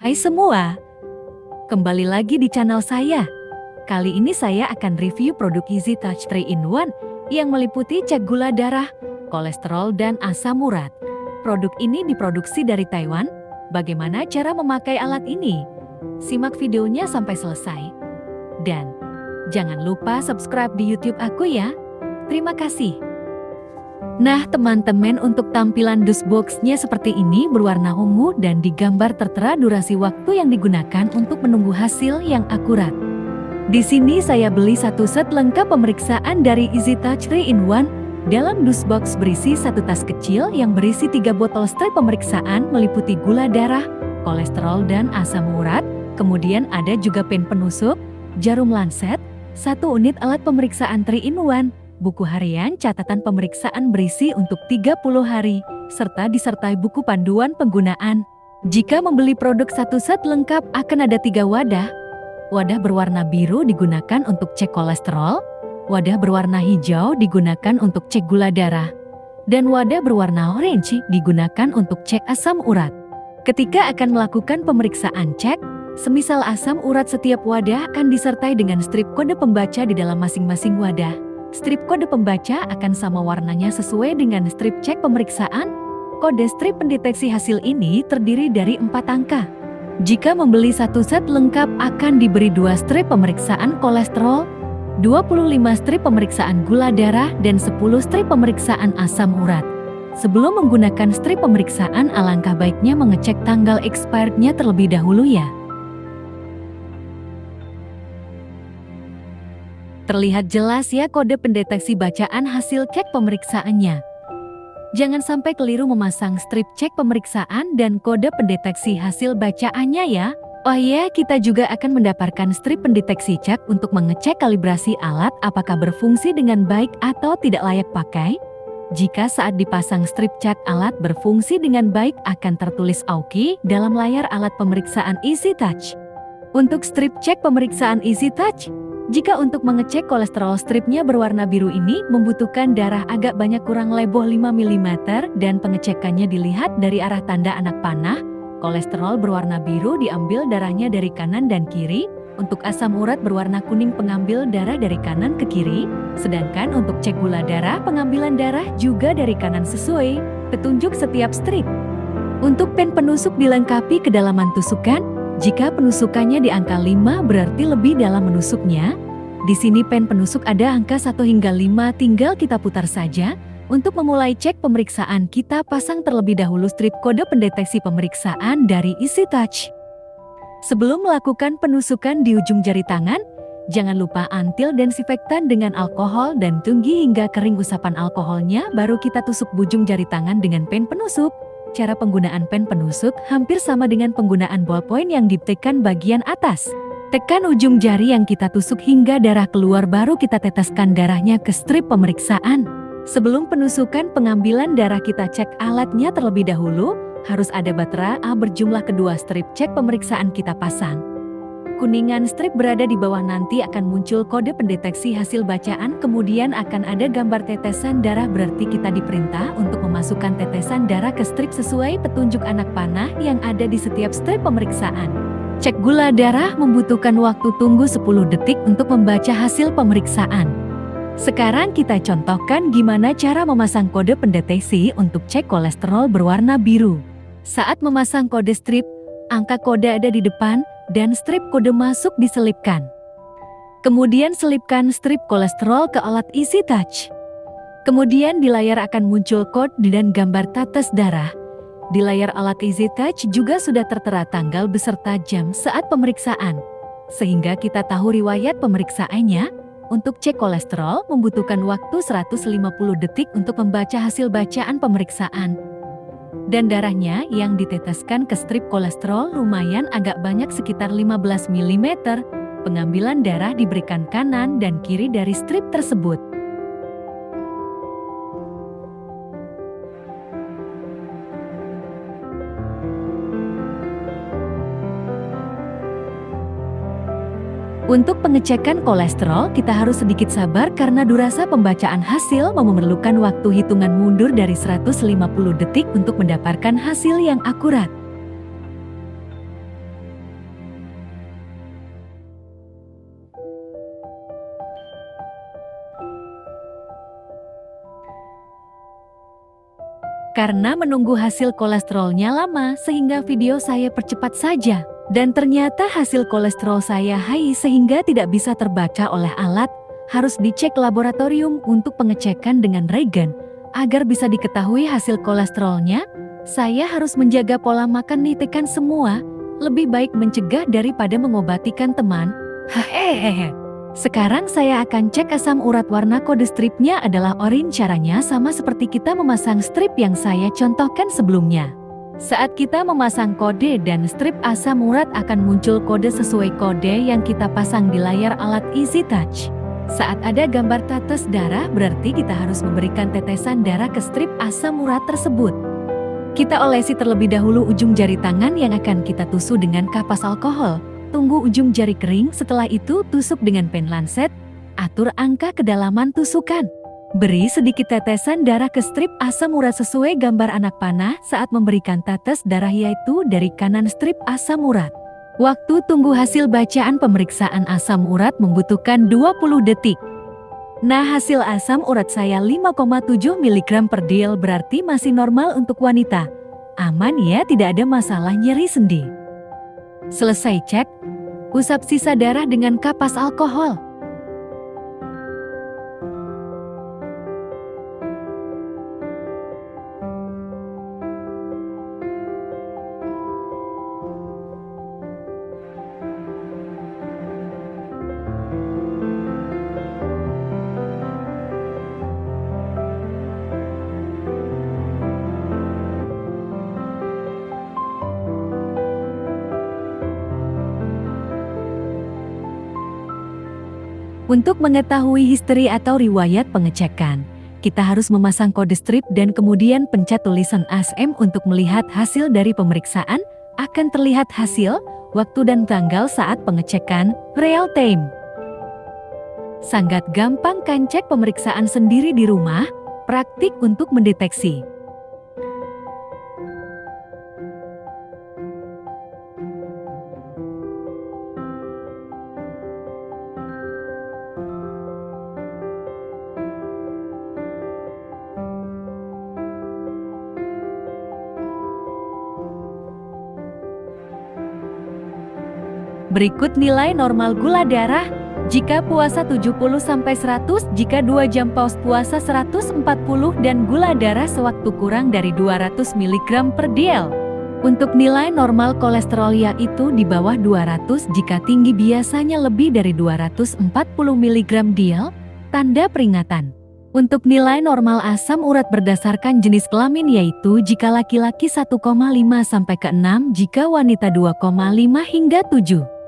Hai semua, kembali lagi di channel saya. Kali ini saya akan review produk Easy Touch 3-in-1 yang meliputi cek gula darah, kolesterol, dan asam urat. Produk ini diproduksi dari Taiwan. Bagaimana cara memakai alat ini? Simak videonya sampai selesai. Dan jangan lupa subscribe di YouTube aku ya. Terima kasih. Nah teman-teman, untuk tampilan dosbox-nya seperti ini berwarna ungu dan digambar tertera durasi waktu yang digunakan untuk menunggu hasil yang akurat. Di sini saya beli satu set lengkap pemeriksaan dari Easy Touch 3-in-1. Dalam dosbox berisi satu tas kecil yang berisi 3 botol strip pemeriksaan meliputi gula darah, kolesterol, dan asam urat. Kemudian ada juga pen penusuk, jarum lancet, 1 unit alat pemeriksaan 3-in-1. Buku harian catatan pemeriksaan berisi untuk 30 hari, serta disertai buku panduan penggunaan. Jika membeli produk satu set lengkap akan ada 3 wadah. Wadah berwarna biru digunakan untuk cek kolesterol, wadah berwarna hijau digunakan untuk cek gula darah, dan wadah berwarna orange digunakan untuk cek asam urat. Ketika akan melakukan pemeriksaan cek, semisal asam urat, setiap wadah akan disertai dengan strip kode pembaca di dalam masing-masing wadah. Strip kode pembaca akan sama warnanya sesuai dengan strip cek pemeriksaan. Kode strip pendeteksi hasil ini terdiri dari 4 angka. Jika membeli satu set lengkap akan diberi 2 strip pemeriksaan kolesterol, 25 strip pemeriksaan gula darah, dan 10 strip pemeriksaan asam urat. Sebelum menggunakan strip pemeriksaan, alangkah baiknya mengecek tanggal expirednya terlebih dahulu ya. Terlihat jelas ya kode pendeteksi bacaan hasil cek pemeriksaannya. Jangan sampai keliru memasang strip cek pemeriksaan dan kode pendeteksi hasil bacaannya ya. Oh ya, kita juga akan mendapatkan strip pendeteksi cek untuk mengecek kalibrasi alat apakah berfungsi dengan baik atau tidak layak pakai. Jika saat dipasang strip cek alat berfungsi dengan baik akan tertulis OK dalam layar alat pemeriksaan Easy Touch. Untuk strip cek pemeriksaan Easy Touch, jika untuk mengecek kolesterol, stripnya berwarna biru ini membutuhkan darah agak banyak, kurang lebih 5 mm, dan pengecekannya dilihat dari arah tanda anak panah. Kolesterol berwarna biru diambil darahnya dari kanan dan kiri. Untuk asam urat berwarna kuning, pengambil darah dari kanan ke kiri. Sedangkan untuk cek gula darah, pengambilan darah juga dari kanan sesuai petunjuk setiap strip. Untuk pen penusuk dilengkapi kedalaman tusukan. Jika penusukannya di angka 5 berarti lebih dalam menusuknya. Di sini pen penusuk ada angka 1 hingga 5, tinggal kita putar saja. Untuk memulai cek pemeriksaan, kita pasang terlebih dahulu strip kode pendeteksi pemeriksaan dari Easy Touch. Sebelum melakukan penusukan di ujung jari tangan, jangan lupa antil desinfektan dengan alkohol dan tunggu hingga kering usapan alkoholnya, baru kita tusuk ujung jari tangan dengan pen penusuk. Cara penggunaan pen penusuk hampir sama dengan penggunaan ballpoint yang ditekan bagian atas. Tekan ujung jari yang kita tusuk hingga darah keluar, baru kita teteskan darahnya ke strip pemeriksaan. Sebelum penusukan pengambilan darah, kita cek alatnya terlebih dahulu. Harus ada baterai A berjumlah kedua strip cek pemeriksaan kita pasang. Kuningan strip berada di bawah, nanti akan muncul kode pendeteksi hasil bacaan, kemudian akan ada gambar tetesan darah, berarti kita diperintah untuk memasukkan tetesan darah ke strip sesuai petunjuk anak panah yang ada di setiap strip pemeriksaan. Cek gula darah membutuhkan waktu tunggu 10 detik untuk membaca hasil pemeriksaan. Sekarang kita contohkan gimana cara memasang kode pendeteksi untuk cek kolesterol berwarna biru. Saat memasang kode strip, angka kode ada di depan, dan strip kode masuk diselipkan. Kemudian selipkan strip kolesterol ke alat Easy Touch. Kemudian di layar akan muncul kode dan gambar tetes darah. Di layar alat Easy Touch juga sudah tertera tanggal beserta jam saat pemeriksaan, sehingga kita tahu riwayat pemeriksaannya. Untuk cek kolesterol membutuhkan waktu 150 detik untuk membaca hasil bacaan pemeriksaan. Dan darahnya yang diteteskan ke strip kolesterol lumayan agak banyak, sekitar 15 mm. Pengambilan darah diberikan kanan dan kiri dari strip tersebut. Untuk pengecekan kolesterol, kita harus sedikit sabar karena durasi pembacaan hasil memerlukan waktu hitungan mundur dari 150 detik untuk mendapatkan hasil yang akurat. Karena menunggu hasil kolesterolnya lama sehingga video saya percepat saja. Dan ternyata hasil kolesterol saya high sehingga tidak bisa terbaca oleh alat, harus dicek laboratorium untuk pengecekan dengan regen. Agar bisa diketahui hasil kolesterolnya, saya harus menjaga pola makan tekan semua, lebih baik mencegah daripada mengobatikan teman. Hehehe. Sekarang saya akan cek asam urat warna kode stripnya adalah orange. Caranya sama seperti kita memasang strip yang saya contohkan sebelumnya. Saat kita memasang kode dan strip asam urat akan muncul kode sesuai kode yang kita pasang di layar alat Easy Touch. Saat ada gambar tetes darah berarti kita harus memberikan tetesan darah ke strip asam urat tersebut. Kita olesi terlebih dahulu ujung jari tangan yang akan kita tusuk dengan kapas alkohol. Tunggu ujung jari kering, setelah itu tusuk dengan pen lancet. Atur angka kedalaman tusukan. Beri sedikit tetesan darah ke strip asam urat sesuai gambar anak panah saat memberikan tetes darah yaitu dari kanan strip asam urat. Waktu tunggu hasil bacaan pemeriksaan asam urat membutuhkan 20 detik. Nah, hasil asam urat saya 5,7 mg per dl berarti masih normal untuk wanita. Aman ya, tidak ada masalah nyeri sendi. Selesai cek, usap sisa darah dengan kapas alkohol. Untuk mengetahui history atau riwayat pengecekan, kita harus memasang kode strip dan kemudian pencet tulisan ASM untuk melihat hasil dari pemeriksaan. Akan terlihat hasil, waktu dan tanggal saat pengecekan, real time. Sangat gampang kan cek pemeriksaan sendiri di rumah, praktik untuk mendeteksi. Berikut nilai normal gula darah. Jika puasa 70-100, jika 2 jam pause puasa 140 dan gula darah sewaktu kurang dari 200 mg per dl. Untuk nilai normal kolesterol yaitu di bawah 200, jika tinggi biasanya lebih dari 240 mg dl, tanda peringatan. Untuk nilai normal asam urat berdasarkan jenis kelamin yaitu jika laki-laki 1,5 sampai ke 6, jika wanita 2,5 hingga 7.